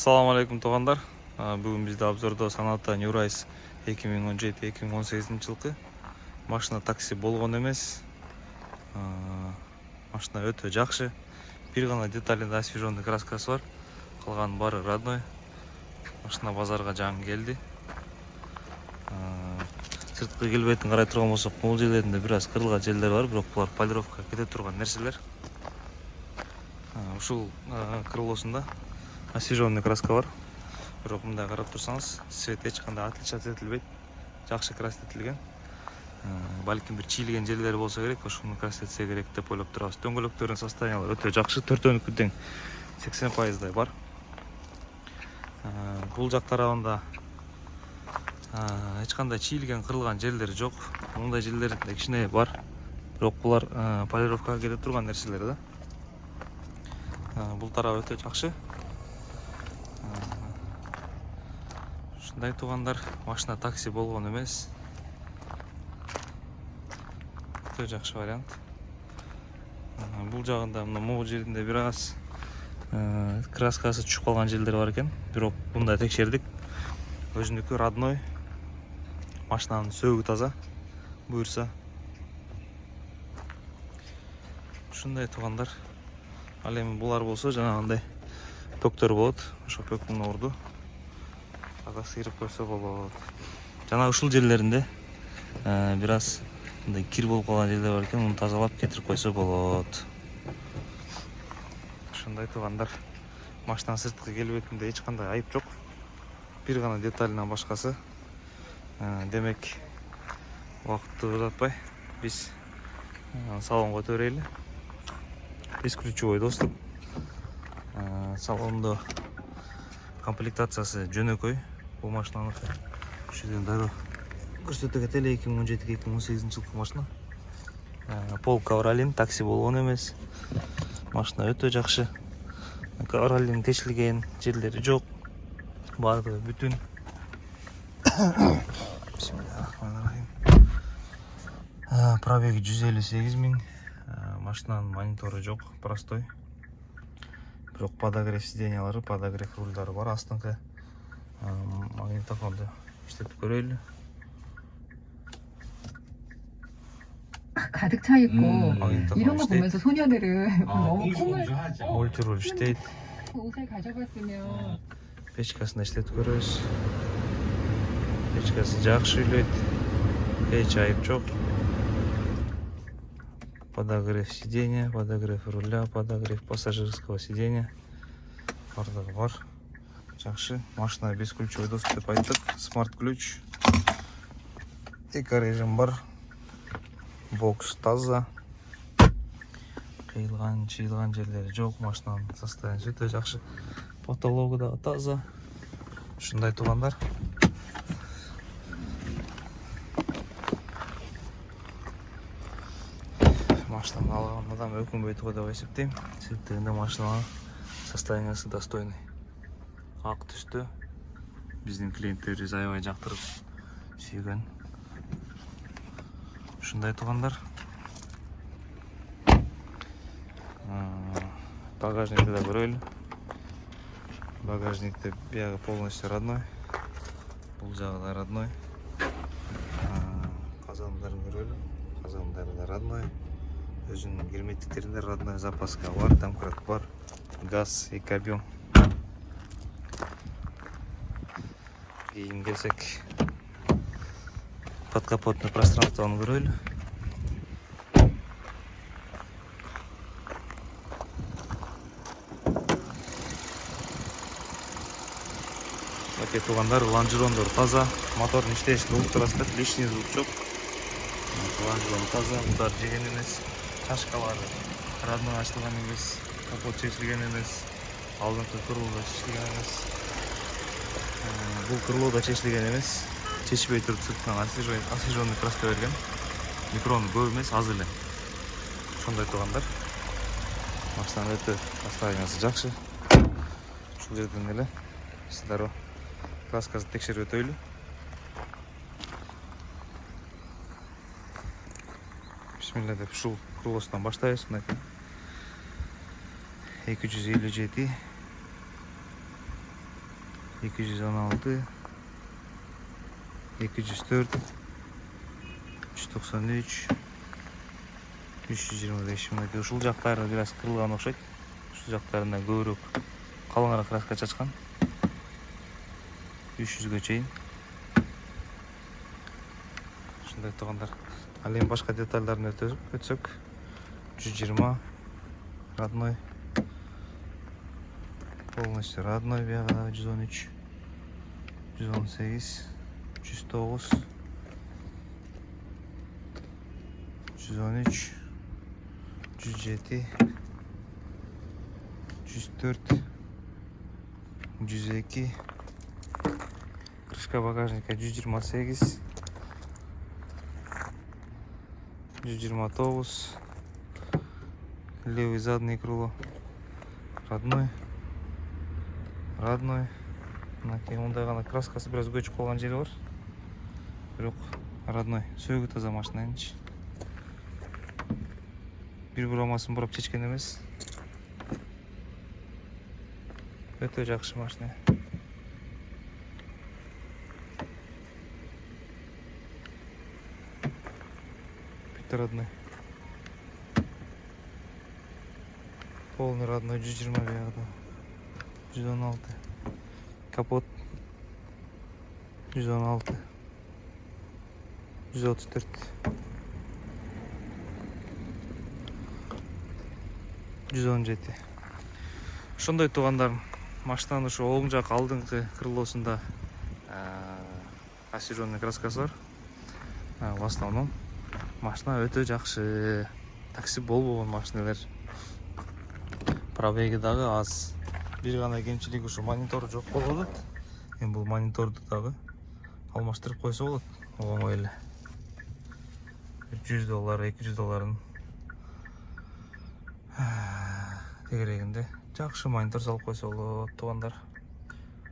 Assalamu alaikum туугандар. Бүгүн бизде обзордо Sonata New Rise 2017-2018 жылкы машина такси болгон эмес. Машина өтө жакшы. Бир гана деталинде освеженный краскасы бар. Калганын баары родной. Машина базарга жаңы келди. Сырткы келбетин карай турган болсок, бул жерлеринде бир аз кырылган жерлер бар, бирок булар полировка кете турган нерселер. Ушул крылосунда освеженный краска бар. Бирок мындай карап турсаңыз, цвет эч кандай отличаться этилбейт. Жакшы красителген. Балким бир чийилген жерлери болсо керек, ошону краситсе керек деп ойлоп турабыз. Дөңгөлөктөрдүн состояниялары өтө жакшы, 4-өнүкү тең 80% бар. Бул жак тарабында эч кандай чийилген, кырылган жерлери жок. Мындай жерлеринде кичине бар. Бирок булар полировкага кете турган нерселер да. Бул тарабы өтө жакшы. Ушундай туугандар, машина такси болгон эмес. Өтө жакшы вариант. Бул жагында мына могу жеринде бир аз краскасы түшүп калган жерлер бар экен. Бирок мындай текшердик. Өзүнүкү родной. Машинанын сөөгү таза. Буюрса. Ушундай туугандар. Ал эми булар болсо жанагындай пөктөр болот. Ошо пөктүн орду ага сыйрып койсо болот. Жана ушул жерлеринде бир аз мындай кир болуп калган жерлер бар экен, муну тазалап кетирип койсо болот. Ушундай туугандар. Машинанын сырткы келбетинде эч кандай айып жок. Бир гана деталинен башкасы. Демек, убакытты узатпай биз салонго өтө берели. Биз ключевой доступ. Салондо комплектациясы жөнөкөй. Бул машинаныкы ушул жерден дароо көрсөтө кетели. 2017-2018 жылкы машина. Пол ковролин, такси болгон эмес. Машина өтө жакшы. Ковролин тешилген жерлери жок. Баардыгы бүтүн. Бисмиллахиррахманиррахим. Пробеги 158 000. Машинанын монитору жок, простой. Бирок подогрев сиденьялары, подогрев рульдары бар. Астыңкы магнитофонду иштетип көрөйлү. 가득 차 있고 이런 거 보면서 소녀들은 너무 꿈을 몰트롤 иштейт. 옷을 가져갔으면 Печкасында иштетип көрөбүз. Печкасы жакшы үйлөйт. Эч айып жок. Подогрев сиденья, подогрев руля, подогрев пассажирского сиденья. Бардыгы бар. Жакшы. Машина бесключевой доступ деп айттык. Смарт ключ. Эко-режим бар. Бокс таза. Кыйылган, чыйылган жерлери жок. Машинанын состояниясы өтө жакшы. Потологу да таза. Ушундай туугандар. Машинаны алган адам өкүнбөйт го деп эсептейм. Себеби машинанын состояниясы достойный. Ак түстө. Биздин клиенттерибиз аябай жактырып сүйгөн. Ушундай туугандар. Багажникти да көрөлү. Багажникте биягы полностью родной. Бул жагы да родной. Казандарын көрөлү. Казандары да родной. Өзүнүн герметиктеринде родной, запаска бар, домкрат бар, газ, эки объем. Кийин келсек, подкапотный пространствону көрөлү. Эки туугандар, лонжерондор таза, мотордун иштешин угуп турасыздар, лишний звук жок. Лонжерон таза, удар жеген эмес. Чашкалары родной ачылган эмес, капот чечилген эмес, алдыңкы крыло да чечилген эмес. Бул крыло да чечилген эмес. Чечпей туруп сырткан освеженный краска берген. Микрону көп эмес, аз эле. Ошондой туугандар. Машинанын өтө состояниясы жакшы. Ушул жерден эле сиздер краскасын текшерип өтөйлү. Бисмилла деп ушул крылосунан баштайбыз. 257 216, 204, 393, 325 мынакей. Ушул жактары бир аз кырылган окшойт. Ушул жактарына көбүрөөк калыңыраак краска чачкан. 300га чейин. Ушундай туугандар. Ал эми башка детальдарын өтсөк, 120 родной. Полностью родной бияга 113, 118, 109, 113, 107, 104, 102, крышка багажника 128, 129, левый задний крыло родной. Родной. Мынакей мындай гана краскасы бир аз көчүп калган жери бар. Бирок родной. Сөөгү таза машинаныңчы. Бир бурамасын бурап чечкен эмес. Өтө жакшы машина. Бүт родной. Полный родной 120 биягда. 116. Капот 116, 134, 117. Ошондой туугандарым, машинанын ушу оң жак алдыңкы крылосунда освежённый краскасы бар. В основном машина өтө жакшы. Такси болбогон машиналар. Пробеги дагы аз. Бир гана кемчилиги ушу монитор жок болуп атат. Эми бул мониторду дагы алмаштырып койсо болот. Оңой эле. $100, $200 тегерегинде жакшы монитор салып койсо болот туугандар.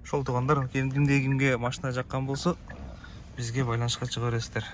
Ошол туугандар кимде кимге машина жаккан болсо бизге байланышка чыга бересиздер.